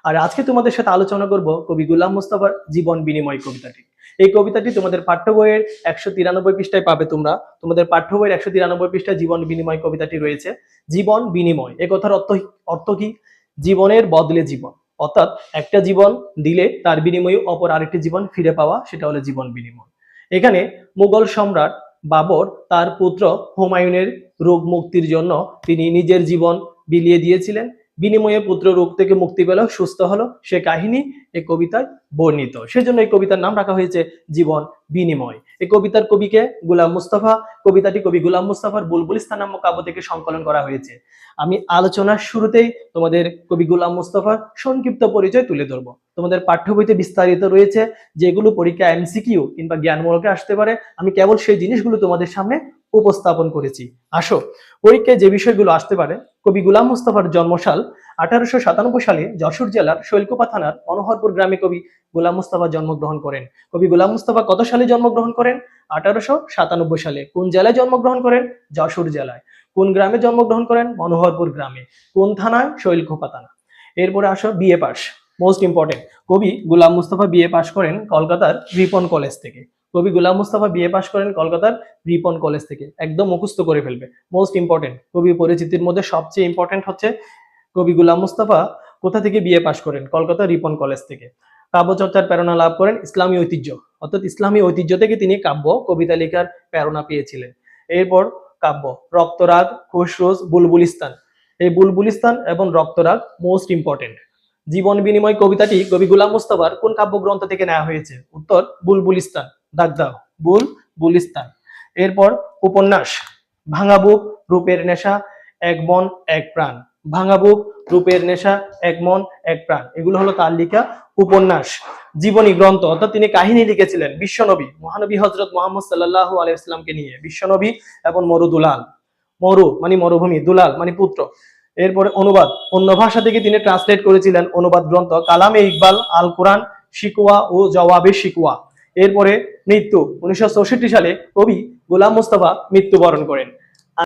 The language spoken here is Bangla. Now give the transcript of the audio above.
আর আজকে তোমাদের সাথে আলোচনা করব কবি গোলাম মোস্তফার জীবন বিনিময় কবিতাটি। এই কবিতাটি তোমাদের পাঠ্য বইয়ের 193 পৃষ্ঠায় পাবে। তোমরা তোমাদের পাঠ্য বইয়ের 193 পৃষ্ঠায় জীবন বিনিময় কবিতাটি রয়েছে। জীবন বিনিময় এ কথার অর্থ কি? জীবনের বদলে জীবন, অর্থাৎ একটা জীবন দিলে তার বিনিময়ে অপর আরেকটি জীবন ফিরে পাওয়া, সেটা হলো জীবন বিনিময়। এখানে মুঘল সম্রাট বাবর তার পুত্র হুমায়ুনের রোগ মুক্তির জন্য তিনি নিজের জীবন বিলিয়ে দিয়েছিলেন। বিনিময়ে পুত্র রোগ থেকে মুক্তি পেল, সুস্থ হলো, সে কাহিনী এই কবিতায় বর্ণিত। সেজন্য এই কবিতার নাম রাখা হয়েছে জীবন বিনিময়। এই কবিতার কবিকে গোলাম মুস্তফা। কবিতাটি কবি গোলাম মুস্তফার বুলবুলিস্তান নামক কাব্য থেকে সংকলন করা হয়েছে। আমি আলোচনার শুরুতেই তোমাদের কবি গোলাম মুস্তফার সংক্ষিপ্ত পরিচয় তুলে ধরবো। তোমাদের পাঠ্য বইতে বিস্তারিত রয়েছে, যেগুলো পরীক্ষা এমসিকিউ কিংবা জ্ঞানমূলকে আসতে পারে। আমি কেবল সেই জিনিসগুলো তোমাদের সামনে উপস্থাপন করেছি। আসো, পরীক্ষায় যে বিষয়গুলো আসতে পারে। কবি গোলাম মুস্তফার জন্মসাল 1897 সালে যশোর জেলার শৈলকুপা থানার মনোহরপুর গ্রামে কবি গোলাম মুস্তফা জন্মগ্রহণ করেন। কবি গোলাম মুস্তফা কত সালে জন্মগ্রহণ করেন? 1897 সালে। কোন জেলায় জন্মগ্রহণ করেন? যশোর জেলায়। কোন গ্রামে জন্মগ্রহণ করেন? মনোহরপুর গ্রামে। কোন থানায়? শৈলকুপা থানা। এরপরে আসো বিএ পাস, মোস্ট ইম্পর্টেন্ট। কবি গোলাম মুস্তফা বিএ পাস করেন কলকাতার রিপন কলেজ থেকে। কবি গোলাম মুস্তফা বিএ পাস করেন কলকাতার রিপন কলেজ থেকে। একদম মুখস্থ করে ফেলবে, মোস্ট ইম্পর্টেন্ট। কবি পরিচিতির মধ্যে সবচেয়ে ইম্পর্টেন্ট হচ্ছে কবি গোলাম মুস্তফা কোথা থেকে বিএ পাস করেন? কলকাতা রিপন কলেজ থেকে। কাব্যচর্চার প্রেরণা লাভ করেন ইসলামী ঐতিহ্য, অর্থাৎ ইসলামী ঐতিহ্য থেকে তিনি কাব্য কবিতা লেখার প্রেরণা পেয়েছিলেন। এরপর কাব্য রক্তরাগ, খসরোজ, বুলবুলিস্তান। এই বুলবুলিস্তান এবং রক্তরাগ মোস্ট ইম্পর্টেন্ট। জীবন বিনিময় কবিতাটি কবি গোলাম মুস্তফার কোন কাব্যগ্রন্থ থেকে নেওয়া হয়েছে? উত্তর বুলবুলিস্তান। দাগ দাও, বুলবুলিস্তান। এরপর উপন্যাস ভাঙা বুক, রূপের নেশা, এক মন এক প্রাণ। ভাঙা বুক, রূপের নেশা, এক মন এক প্রাণ, এগুলো হলো তার লেখা উপন্যাস। জীবনী গ্রন্থ, অর্থাৎ তিনি কাহিনী লিখেছিলেন বিশ্বনবী মহানবী হযরত মুহাম্মদ সাল্লাল্লাহু আলাইহি ওয়াসাল্লামকে নিয়ে। বিশ্বনবী এবং মরুদুলাল, মরু মানে মরুভূমি, দুলাল মানে পুত্র। এরপরে অনুবাদ, অন্য ভাষা থেকে তিনি ট্রান্সলেট করেছিলেন অনুবাদ গ্রন্থ কালামে ইকবাল, আল কোরআন, শিকওয়া ও জওয়াবে শিকওয়া। এরপরে মৃত্যু, 1964 সালে কবি গোলাম মুস্তফা মৃত্যুবরণ করেন।